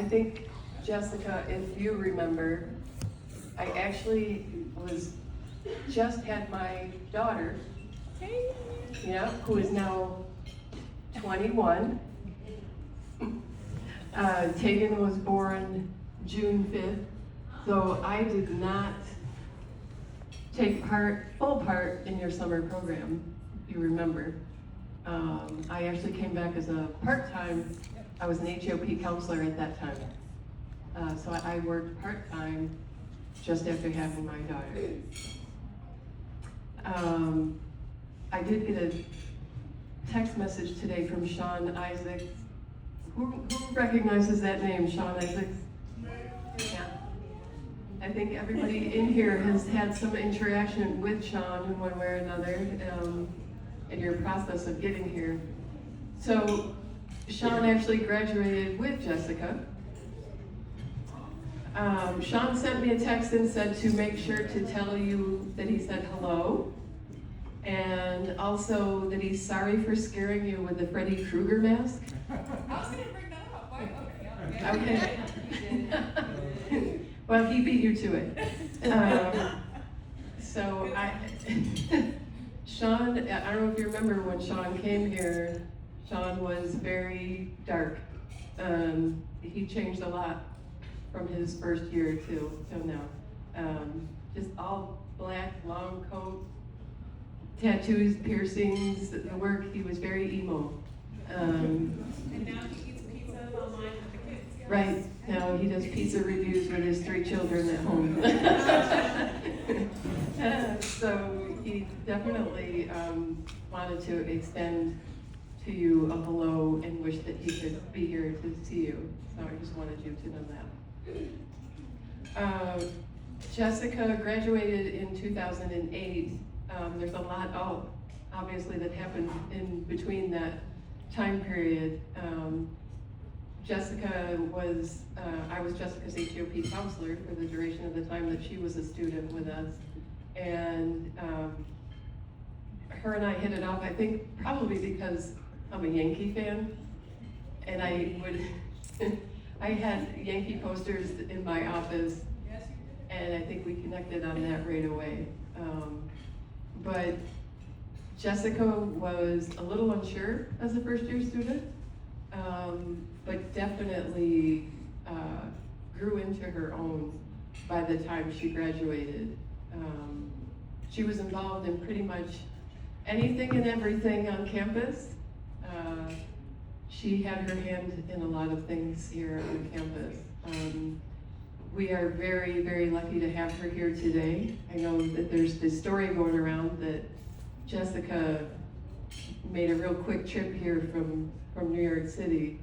think, Jessica, if you remember, I actually just had my daughter, yeah, who is now 21. Tegan was born June 5th, so I did not take full part in your summer program, if you remember. I actually came back as a part-time, I was an EOP counselor at that time. So I worked part-time just after having my daughter. I did get a text message today from Sean Isaacs. Who recognizes that name, Sean Isaacs? Yeah. I think everybody in here has had some interaction with Sean in one way or another in your process of getting here. So Sean actually graduated with Jessica. Sean sent me a text and said to make sure to tell you that he said hello, and also that he's sorry for scaring you with the Freddy Krueger mask. I was going to bring that up. Okay. Well, he beat you to it. So Sean, I don't know if you remember when Sean came here, Sean was very dark. He changed a lot from his first year till now. Just all black, long coat, tattoos, piercings, the work. He was very emo. And now he eats pizza online with the kids. Yes. Right, now he does pizza reviews with his 3 children at home. So he definitely wanted to extend to you a hello and wish that he could be here to see you. So I just wanted you to know that. Jessica graduated in 2008. There's a lot, obviously, that happened in between that time period. Jessica was, I was Jessica's EOP counselor for the duration of the time that she was a student with us. And her and I hit it off, I think probably because I'm a Yankee fan. And I had Yankee posters in my office, and I think we connected on that right away. But Jessica was a little unsure as a first-year student, but definitely grew into her own by the time she graduated. She was involved in pretty much anything and everything on campus. She had her hand in a lot of things here on campus. We are very, very lucky to have her here today. I know that there's this story going around that Jessica made a real quick trip here from New York City.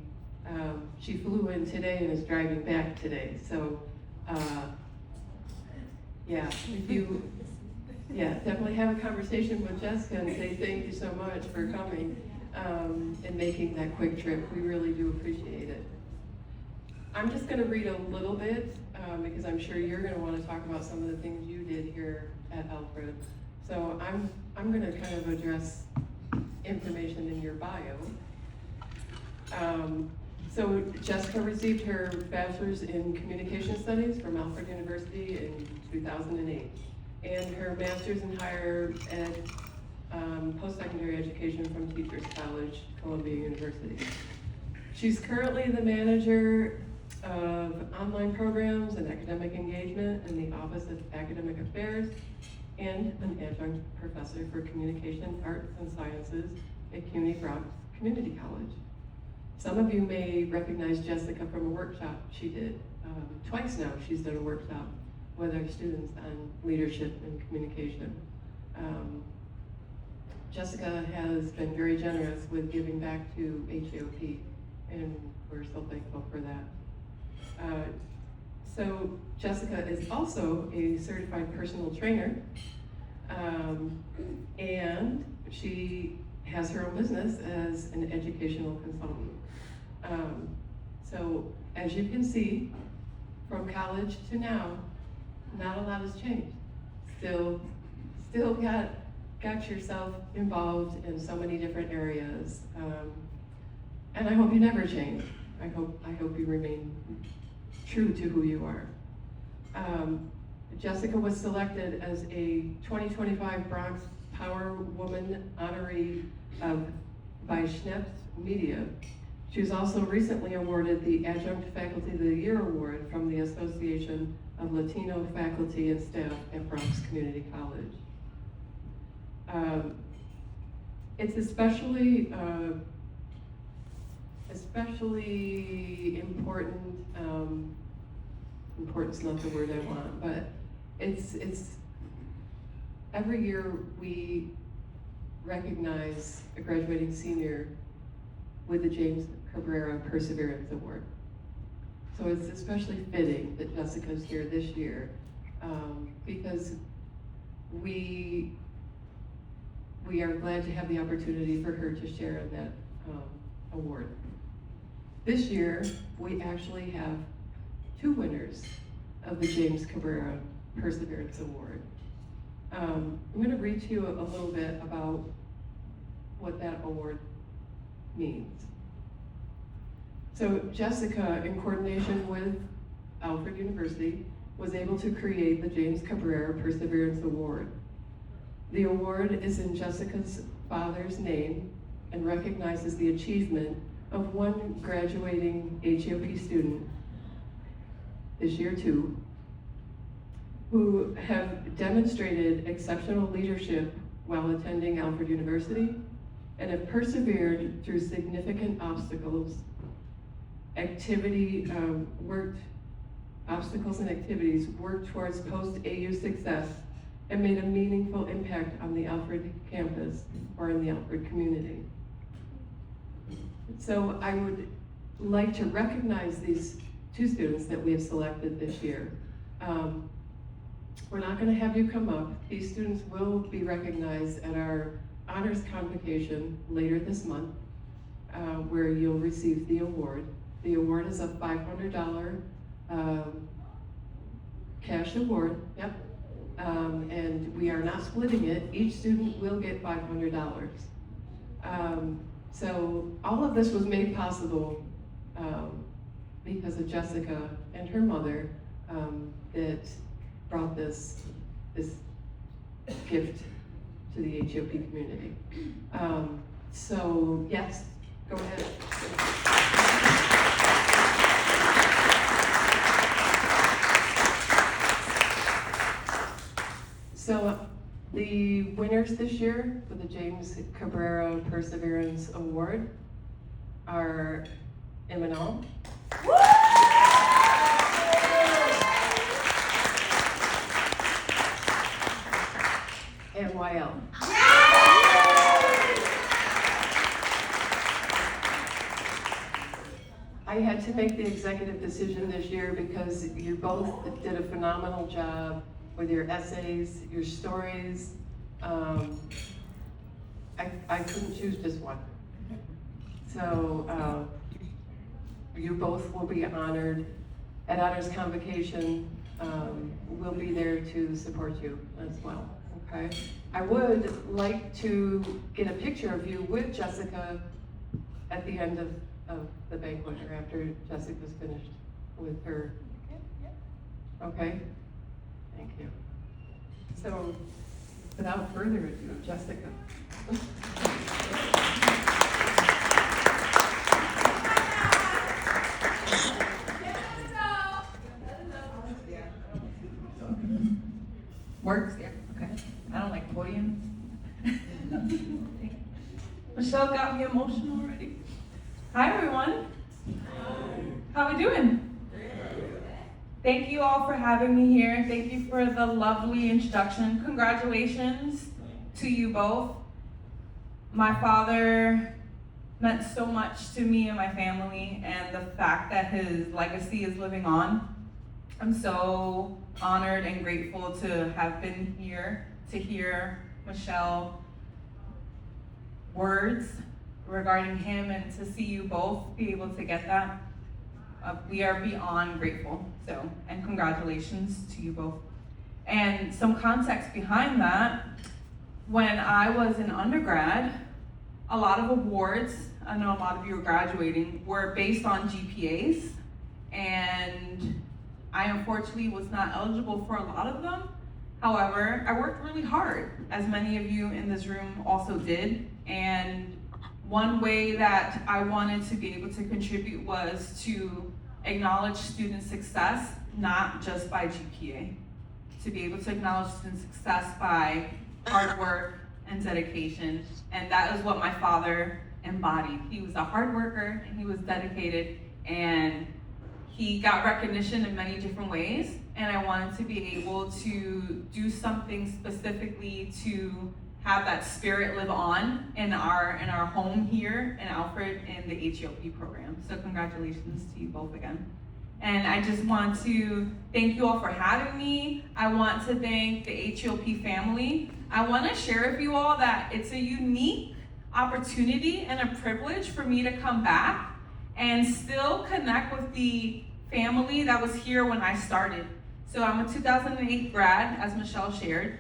She flew in today and is driving back today. So, yeah, if you, definitely have a conversation with Jessica and say thank you so much for coming and making that quick trip. We really do appreciate it. I'm just going to read a little bit because I'm sure you're going to want to talk about some of the things you did here at Alfred. So I'm going to kind of address information in your bio. So Jessica received her bachelor's in communication studies from Alfred University in 2008, and her master's in higher ed post-secondary education from Teachers College, Columbia University. She's currently the manager of online programs and academic engagement in the Office of Academic Affairs and an adjunct professor for communication, arts, and sciences at CUNY Bronx Community College. Some of you may recognize Jessica from a workshop she did. Twice now she's done a workshop with our students on leadership and communication. Jessica has been very generous with giving back to HEOP, and we're so thankful for that. So Jessica is also a certified personal trainer, and she has her own business as an educational consultant. So as you can see, from college to now, not a lot has changed. Still got yourself involved in so many different areas, and I hope you never change. I hope you remain true to who you are. Jessica was selected as a 2025 Bronx Power Woman honoree by Schneps Media. She was also recently awarded the Adjunct Faculty of the Year Award from the Association of Latino Faculty and Staff at Bronx Community College. It's especially important, important's not the word I want, but it's every year we recognize a graduating senior with the James Cabrera Perseverance Award. So it's especially fitting that Jessica's here this year, because we are glad to have the opportunity for her to share in that award. This year, we actually have 2 winners of the James Cabrera Perseverance Award. I'm going to read to you a little bit about what that award means. So Jessica, in coordination with Alfred University, was able to create the James Cabrera Perseverance Award. The award is in Jessica's father's name and recognizes the achievement of one graduating EOP student, this year too, who have demonstrated exceptional leadership while attending Alfred University and have persevered through significant obstacles and activities, worked towards post-AU success and made a meaningful impact on the Alfred campus or in the Alfred community. So I would like to recognize these 2 students that we have selected this year. We're not going to have you come up. These students will be recognized at our honors convocation later this month, where you'll receive the award. The award is a $500 cash award, yep. And we are not splitting it. Each student will get $500. So all of this was made possible because of Jessica and her mother that brought this gift to the EOP community. So yes, go ahead. So the winners this year for the James Cabrera Perseverance Award are Eminal, and YL. I had to make the executive decision this year because you both did a phenomenal job with your essays, your stories. I couldn't choose just one. So you both will be honored at Honors Convocation. We'll be there to support you as well, okay? I would like to get a picture of you with Jessica at the end of the banquet, or after Jessica's finished with her. Okay? Thank you. So, without further ado, Jessica. Works? Yeah, okay. I don't like podiums. Michelle got me emotional already. Hi, everyone. How we doing? Thank you all for having me here. Thank you for the lovely introduction. Congratulations to you both. My father meant so much to me and my family, and the fact that his legacy is living on. I'm so honored and grateful to have been here to hear Michelle words regarding him and to see you both be able to get that. We are beyond grateful, so, and congratulations to you both. And some context behind that, when I was an undergrad, a lot of awards I know a lot of you are graduating, were based on GPAs, and I unfortunately was not eligible for a lot of them. However, I worked really hard, as many of you in this room also did, and one way that I wanted to be able to contribute was to acknowledge student success, not just by GPA. To be able to acknowledge student success by hard work and dedication, and that is what my father embodied. He was a hard worker, and he was dedicated, and he got recognition in many different ways, and I wanted to be able to do something specifically to have that spirit live on in our home here in Alfred in the EOP program. So congratulations to you both again. And I just want to thank you all for having me. I want to thank the EOP family. I want to share with you all that it's a unique opportunity and a privilege for me to come back and still connect with the family that was here when I started. So I'm a 2008 grad, as Michelle shared.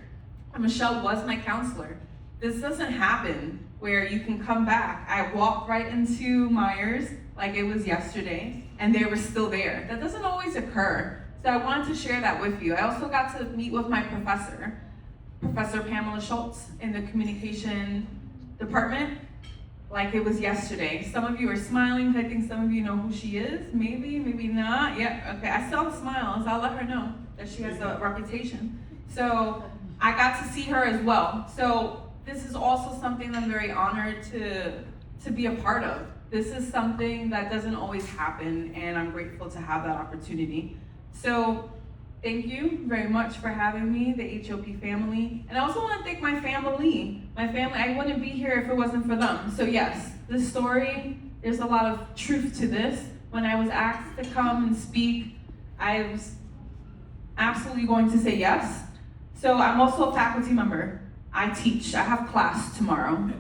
And Michelle was my counselor. This doesn't happen where you can come back. I walked right into Myers like it was yesterday, and they were still there. That doesn't always occur. So I wanted to share that with you. I also got to meet with my professor, Professor Pamela Schultz, in the communication department, like it was yesterday. Some of you are smiling. I think some of you know who she is. Maybe, maybe not. Yeah, okay, I saw the smiles. I'll let her know that she has a reputation. So I got to see her as well. So this is also something I'm very honored to be a part of. This is something that doesn't always happen, and I'm grateful to have that opportunity. So thank you very much for having me, the EOP family. And I also want to thank my family. My family, I wouldn't be here if it wasn't for them. So yes, this story, there's a lot of truth to this. When I was asked to come and speak, I was absolutely going to say yes. So I'm also a faculty member. I teach. I have class tomorrow.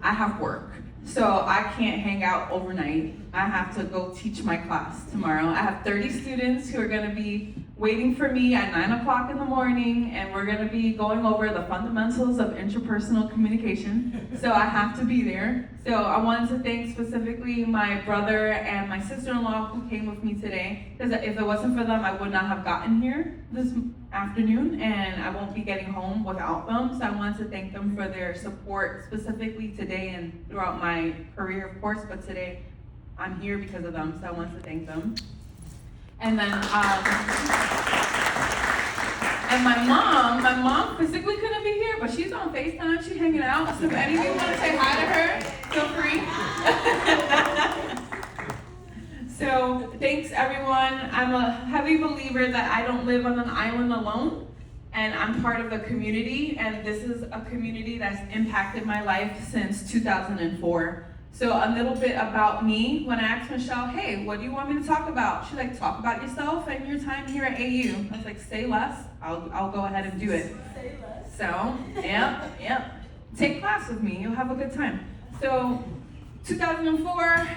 I have work. So I can't hang out overnight. I have to go teach my class tomorrow. I have 30 students who are going to be waiting for me at 9 o'clock in the morning, and we're going to be going over the fundamentals of interpersonal communication. So I have to be there. So I wanted to thank specifically my brother and my sister-in-law who came with me today, because if it wasn't for them, I would not have gotten here this afternoon, and I won't be getting home without them. So I wanted to thank them for their support, specifically today and throughout my career, of course, but today I'm here because of them, so I wanted to thank them. And then, and my mom physically couldn't be here, but she's on FaceTime, she's hanging out. So if any of you want to say hi to her, feel free. So thanks everyone. I'm a heavy believer that I don't live on an island alone, and I'm part of a community, and this is a community that's impacted my life since 2004. So a little bit about me. When I asked Michelle, hey, what do you want me to talk about? She's like, talk about yourself and your time here at AU. I was like, say less. I'll go ahead and do it. Say less. So, yeah. Take class with me. You'll have a good time. So 2004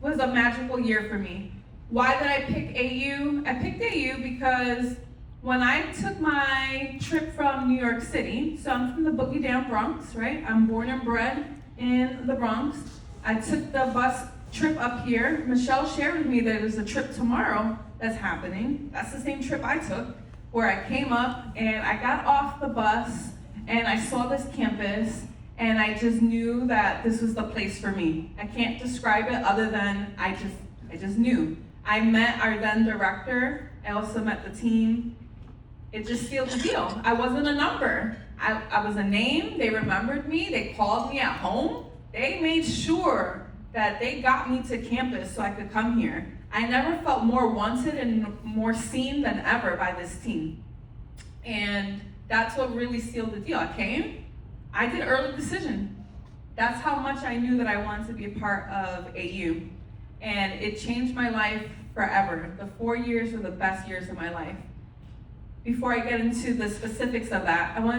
was a magical year for me. Why did I pick AU? I picked AU because when I took my trip from New York City, so I'm from the Boogie Down Bronx, right? I'm born and bred in the Bronx. I took the bus trip up here. Michelle shared with me that there's a trip tomorrow that's happening. That's the same trip I took, where I came up and I got off the bus and I saw this campus and I just knew that this was the place for me. I can't describe it other than I just knew. I met our then director. I also met the team. It just sealed the deal. I wasn't a number. I was a name. They remembered me. They called me at home. They made sure that they got me to campus so I could come here. I never felt more wanted and more seen than ever by this team. And that's what really sealed the deal. I came. I did early decision. That's how much I knew that I wanted to be a part of AU. And it changed my life forever. The 4 years were the best years of my life. Before I get into the specifics of that, I want